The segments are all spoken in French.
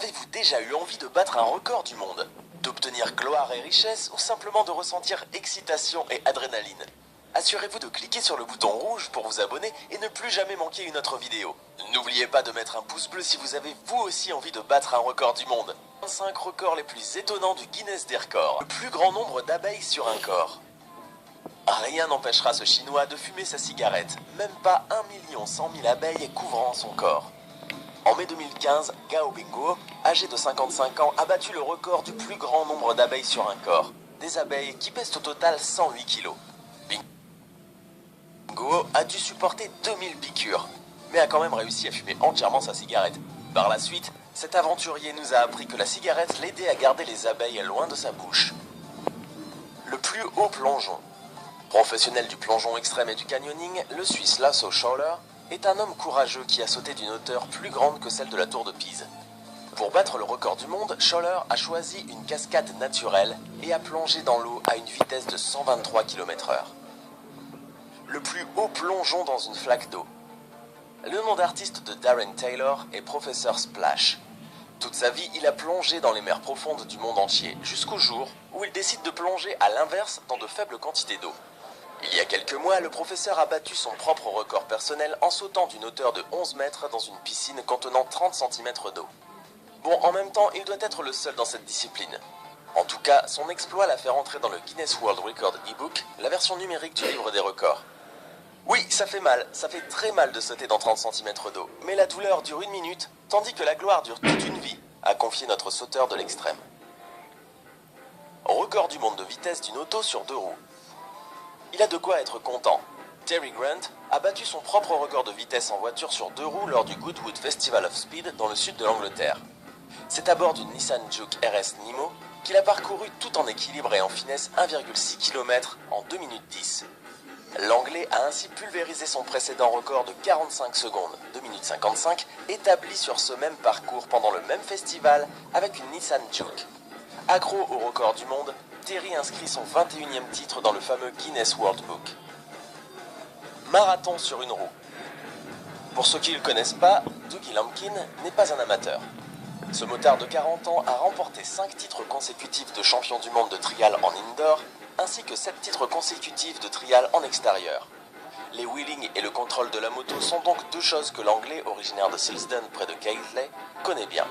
Avez-vous déjà eu envie de battre un record du monde? D'obtenir gloire et richesse ou simplement de ressentir excitation et adrénaline? Assurez-vous de cliquer sur le bouton rouge pour vous abonner et ne plus jamais manquer une autre vidéo. N'oubliez pas de mettre un pouce bleu si vous avez vous aussi envie de battre un record du monde. 5 records les plus étonnants du Guinness des records. Le plus grand nombre d'abeilles sur un corps. Rien n'empêchera ce Chinois de fumer sa cigarette, même pas 1 100 000 abeilles couvrant son corps. En mai 2015, Gao Binguo, âgé de 55 ans, a battu le record du plus grand nombre d'abeilles sur un corps. Des abeilles qui pèsent au total 108 kg. Binguo a dû supporter 2000 piqûres, mais a quand même réussi à fumer entièrement sa cigarette. Par la suite, cet aventurier nous a appris que la cigarette l'aidait à garder les abeilles loin de sa bouche. Le plus haut plongeon. Professionnel du plongeon extrême et du canyoning, le Suisse Lasso Scholler est un homme courageux qui a sauté d'une hauteur plus grande que celle de la tour de Pise. Pour battre le record du monde, Scholler a choisi une cascade naturelle et a plongé dans l'eau à une vitesse de 123 km/h. Le plus haut plongeon dans une flaque d'eau. Le nom d'artiste de Darren Taylor est Professeur Splash. Toute sa vie, il a plongé dans les mers profondes du monde entier, jusqu'au jour où il décide de plonger à l'inverse dans de faibles quantités d'eau. Il y a quelques mois, le professeur a battu son propre record personnel en sautant d'une hauteur de 11 mètres dans une piscine contenant 30 cm d'eau. Bon, en même temps, il doit être le seul dans cette discipline. En tout cas, son exploit l'a fait rentrer dans le Guinness World Record e-book, la version numérique du livre des records. Oui, ça fait mal, ça fait très mal de sauter dans 30 cm d'eau, mais la douleur dure 1 minute, tandis que la gloire dure toute une vie, a confié notre sauteur de l'extrême. Record du monde de vitesse d'une auto sur 2 roues. Il a de quoi être content. Terry Grant a battu son propre record de vitesse en voiture sur 2 roues lors du Goodwood Festival of Speed dans le sud de l'Angleterre. C'est à bord d'une Nissan Juke RS Nimo qu'il a parcouru tout en équilibre et en finesse 1,6 km en 2 minutes 10. L'Anglais a ainsi pulvérisé son précédent record de 45 secondes, 2 minutes 55, établi sur ce même parcours pendant le même festival avec une Nissan Juke. Accro au record du monde, Terry inscrit son 21e titre dans le fameux Guinness World Book. Marathon sur une roue. Pour ceux qui ne le connaissent pas, Dougie Lumpkin n'est pas un amateur. Ce motard de 40 ans a remporté 5 titres consécutifs de champion du monde de trial en indoor, ainsi que 7 titres consécutifs de trial en extérieur. Les wheelings et le contrôle de la moto sont donc 2 choses que l'Anglais, originaire de Silsden près de Keighley, connaît bien.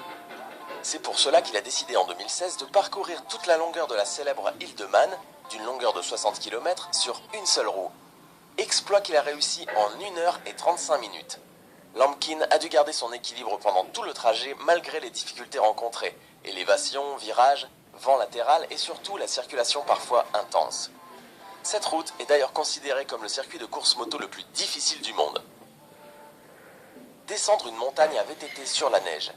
C'est pour cela qu'il a décidé en 2016 de parcourir toute la longueur de la célèbre île de Man, d'une longueur de 60 km, sur une seule roue. Exploit qu'il a réussi en 1 heure et 35 minutes. Lumpkin a dû garder son équilibre pendant tout le trajet malgré les difficultés rencontrées, élévation, virages, vent latéral et surtout la circulation parfois intense. Cette route est d'ailleurs considérée comme le circuit de course moto le plus difficile du monde. Descendre une montagne à VTT sur la neige.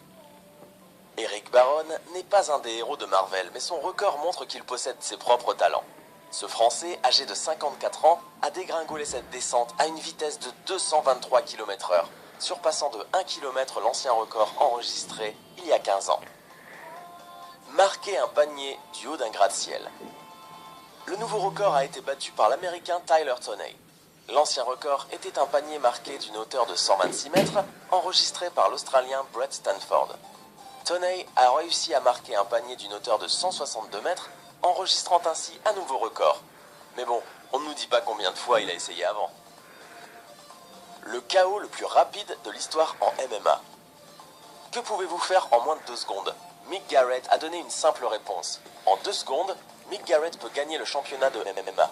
Eric Baron n'est pas un des héros de Marvel, mais son record montre qu'il possède ses propres talents. Ce Français, âgé de 54 ans, a dégringolé cette descente à une vitesse de 223 km/h, surpassant de 1 km l'ancien record enregistré il y a 15 ans. Marquer un panier du haut d'un gratte-ciel. Le nouveau record a été battu par l'Américain Tyler Toney. L'ancien record était un panier marqué d'une hauteur de 126 mètres, enregistré par l'Australien Brett Stanford. Toney a réussi à marquer un panier d'une hauteur de 162 mètres, enregistrant ainsi un nouveau record. Mais bon, on ne nous dit pas combien de fois il a essayé avant. Le KO le plus rapide de l'histoire en MMA. Que pouvez-vous faire en moins de 2 secondes? Mick Garrett a donné une simple réponse. En 2 secondes, Mick Garrett peut gagner le championnat de MMA.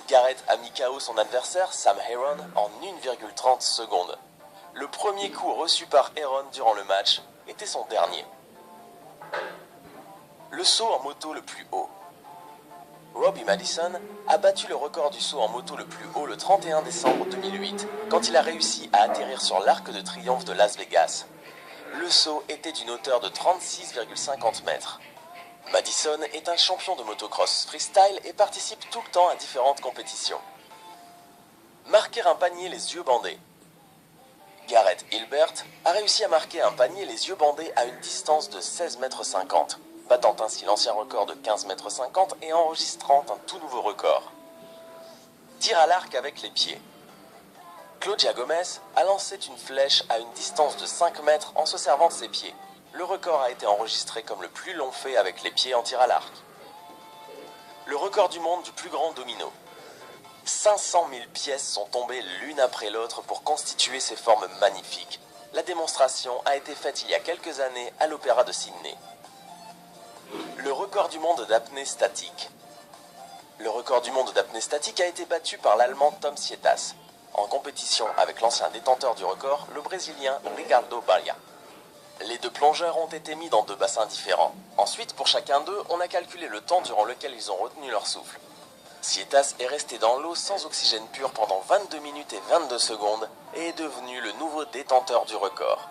Garrett a mis KO son adversaire, Sam Heron, en 1,30 secondes. Le premier coup reçu par Heron durant le match était son dernier. Le saut en moto le plus haut. Robbie Madison a battu le record du saut en moto le plus haut le 31 décembre 2008, quand il a réussi à atterrir sur l'Arc de Triomphe de Las Vegas. Le saut était d'une hauteur de 36,50 mètres. Madison est un champion de motocross freestyle et participe tout le temps à différentes compétitions. Marquer un panier les yeux bandés. Gareth Hilbert a réussi à marquer un panier les yeux bandés à une distance de 16,50 mètres, battant ainsi l'ancien record de 15,50 mètres et enregistrant un tout nouveau record. Tir à l'arc avec les pieds. Claudia Gomez a lancé une flèche à une distance de 5 mètres en se servant de ses pieds. le record a été enregistré comme le plus long fait avec les pieds en tir à l'arc. Le record du monde du plus grand domino. 500 000 pièces sont tombées l'une après l'autre pour constituer ces formes magnifiques. La démonstration a été faite il y a quelques années à l'Opéra de Sydney. Le record du monde d'apnée statique. Le record du monde d'apnée statique a été battu par l'Allemand Tom Sietas, en compétition avec l'ancien détenteur du record, le Brésilien Ricardo Balia. Les deux plongeurs ont été mis dans deux bassins différents. Ensuite, pour chacun d'eux, on a calculé le temps durant lequel ils ont retenu leur souffle. Sietas est resté dans l'eau sans oxygène pur pendant 22 minutes et 22 secondes et est devenu le nouveau détenteur du record.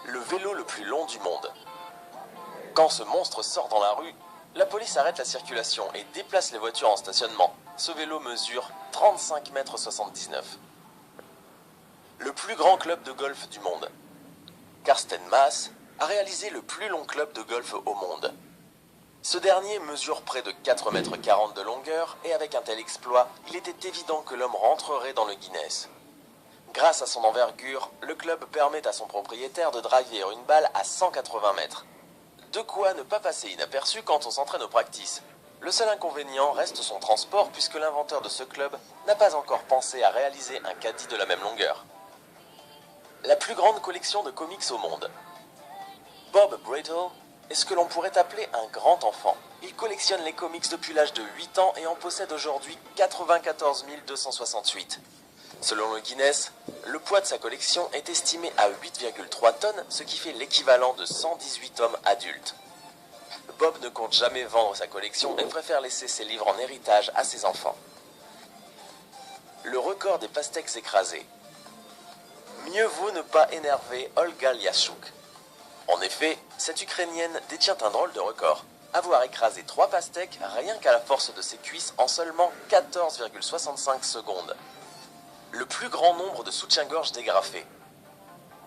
Le vélo le plus long du monde. Quand ce monstre sort dans la rue, la police arrête la circulation et déplace les voitures en stationnement. Ce vélo mesure 35,79 m. Le plus grand club de golf du monde. Karsten Maas a réalisé le plus long club de golf au monde. Ce dernier mesure près de 4,40 m de longueur et avec un tel exploit, il était évident que l'homme rentrerait dans le Guinness. Grâce à son envergure, le club permet à son propriétaire de driver une balle à 180 mètres. De quoi ne pas passer inaperçu quand on s'entraîne aux practices. Le seul inconvénient reste son transport puisque l'inventeur de ce club n'a pas encore pensé à réaliser un caddie de la même longueur. La plus grande collection de comics au monde. Bob Brittle est ce que l'on pourrait appeler un grand enfant. Il collectionne les comics depuis l'âge de 8 ans et en possède aujourd'hui 94 268. Selon le Guinness, le poids de sa collection est estimé à 8,3 tonnes, ce qui fait l'équivalent de 118 hommes adultes. Bob ne compte jamais vendre sa collection et préfère laisser ses livres en héritage à ses enfants. Le record des pastèques écrasées. Mieux vaut ne pas énerver Olga Liashchuk. En effet, cette Ukrainienne détient un drôle de record. Avoir écrasé 3 pastèques rien qu'à la force de ses cuisses en seulement 14,65 secondes. Le plus grand nombre de soutiens-gorge dégrafés.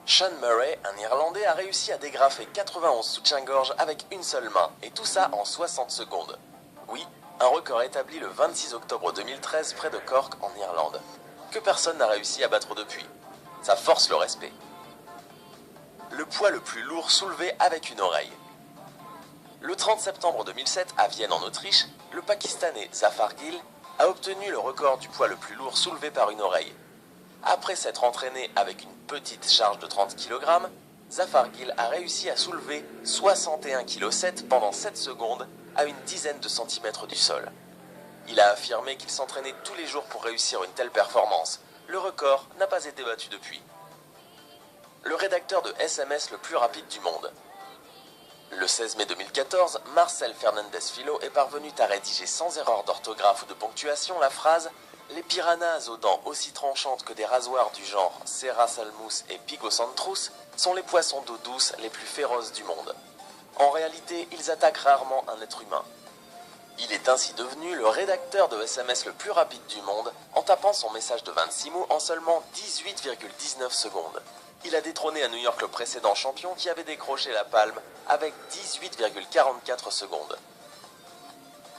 Sean Murray, un Irlandais, a réussi à dégrafer 91 soutiens-gorge avec une seule main, et tout ça en 60 secondes. Oui, un record établi le 26 octobre 2013 près de Cork en Irlande, que personne n'a réussi à battre depuis. Ça force le respect. Le poids le plus lourd soulevé avec une oreille. Le 30 septembre 2007, à Vienne en Autriche, le Pakistanais Zafar Gill a obtenu le record du poids le plus lourd soulevé par une oreille. Après s'être entraîné avec une petite charge de 30 kg, Zafar Gill a réussi à soulever 61,7 kg pendant 7 secondes à une dizaine de centimètres du sol. Il a affirmé qu'il s'entraînait tous les jours pour réussir une telle performance. Le record n'a pas été battu depuis. Le rédacteur de SMS le plus rapide du monde. Le 16 mai 2014, Marcel Fernandez-Filo est parvenu à rédiger sans erreur d'orthographe ou de ponctuation la phrase « Les piranhas aux dents aussi tranchantes que des rasoirs du genre Ceratosalmus et Pygosantrus sont les poissons d'eau douce les plus féroces du monde. En réalité, ils attaquent rarement un être humain. » Il est ainsi devenu le rédacteur de SMS le plus rapide du monde en tapant son message de 26 mots en seulement 18,19 secondes. Il a détrôné à New York le précédent champion qui avait décroché la palme avec 18,44 secondes.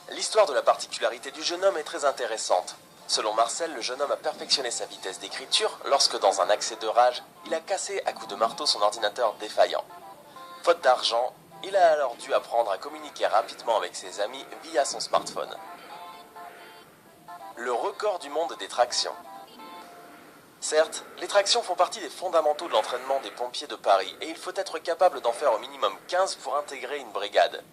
L'histoire de la particularité du jeune homme est très intéressante. Selon Marcel, le jeune homme a perfectionné sa vitesse d'écriture lorsque, dans un accès de rage, il a cassé à coups de marteau son ordinateur défaillant. Faute d'argent, il a alors dû apprendre à communiquer rapidement avec ses amis via son smartphone. Le record du monde des tractions. Certes, les tractions font partie des fondamentaux de l'entraînement des pompiers de Paris et il faut être capable d'en faire au minimum 15 pour intégrer une brigade.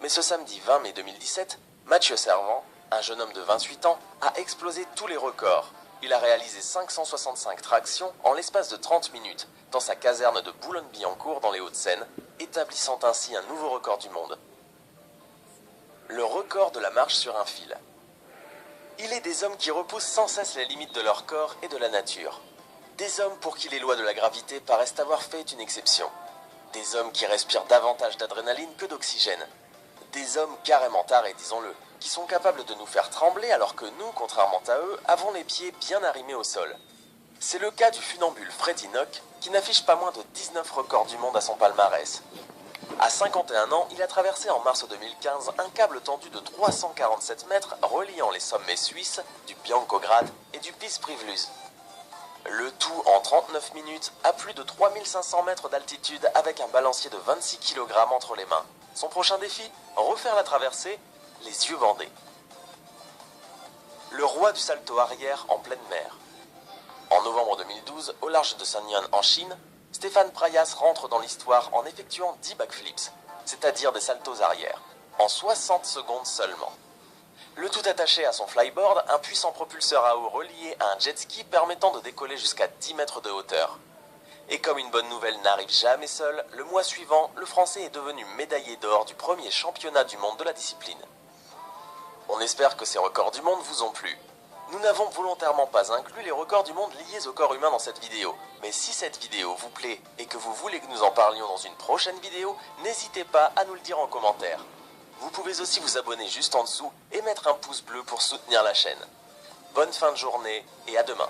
Mais ce samedi 20 mai 2017, Mathieu Servant, un jeune homme de 28 ans, a explosé tous les records. Il a réalisé 565 tractions en l'espace de 30 minutes dans sa caserne de Boulogne-Billancourt dans les Hauts-de-Seine, établissant ainsi un nouveau record du monde. Le record de la marche sur un fil. Il est des hommes qui repoussent sans cesse les limites de leur corps et de la nature. Des hommes pour qui les lois de la gravité paraissent avoir fait une exception. Des hommes qui respirent davantage d'adrénaline que d'oxygène. Des hommes carrément tarés, disons-le, qui sont capables de nous faire trembler alors que nous, contrairement à eux, avons les pieds bien arrimés au sol. C'est le cas du funambule Freddie Nock, qui n'affiche pas moins de 19 records du monde à son palmarès. À 51 ans, il a traversé en mars 2015 un câble tendu de 347 mètres reliant les sommets suisses du Biancograd et du Piz Priveluz. Le tout en 39 minutes à plus de 3500 mètres d'altitude avec un balancier de 26 kg entre les mains. Son prochain défi, refaire la traversée, les yeux bandés. Le roi du salto arrière en pleine mer. En novembre 2012, au large de Shenyang en Chine, Stéphane Prayas rentre dans l'histoire en effectuant 10 backflips, c'est-à-dire des saltos arrière, en 60 secondes seulement. Le tout attaché à son flyboard, un puissant propulseur à eau relié à un jet ski permettant de décoller jusqu'à 10 mètres de hauteur. Et comme une bonne nouvelle n'arrive jamais seule, le mois suivant, le Français est devenu médaillé d'or du premier championnat du monde de la discipline. On espère que ces records du monde vous ont plu. Nous n'avons volontairement pas inclus les records du monde liés au corps humain dans cette vidéo. Mais si cette vidéo vous plaît et que vous voulez que nous en parlions dans une prochaine vidéo, n'hésitez pas à nous le dire en commentaire. Vous pouvez aussi vous abonner juste en dessous et mettre un pouce bleu pour soutenir la chaîne. Bonne fin de journée et à demain.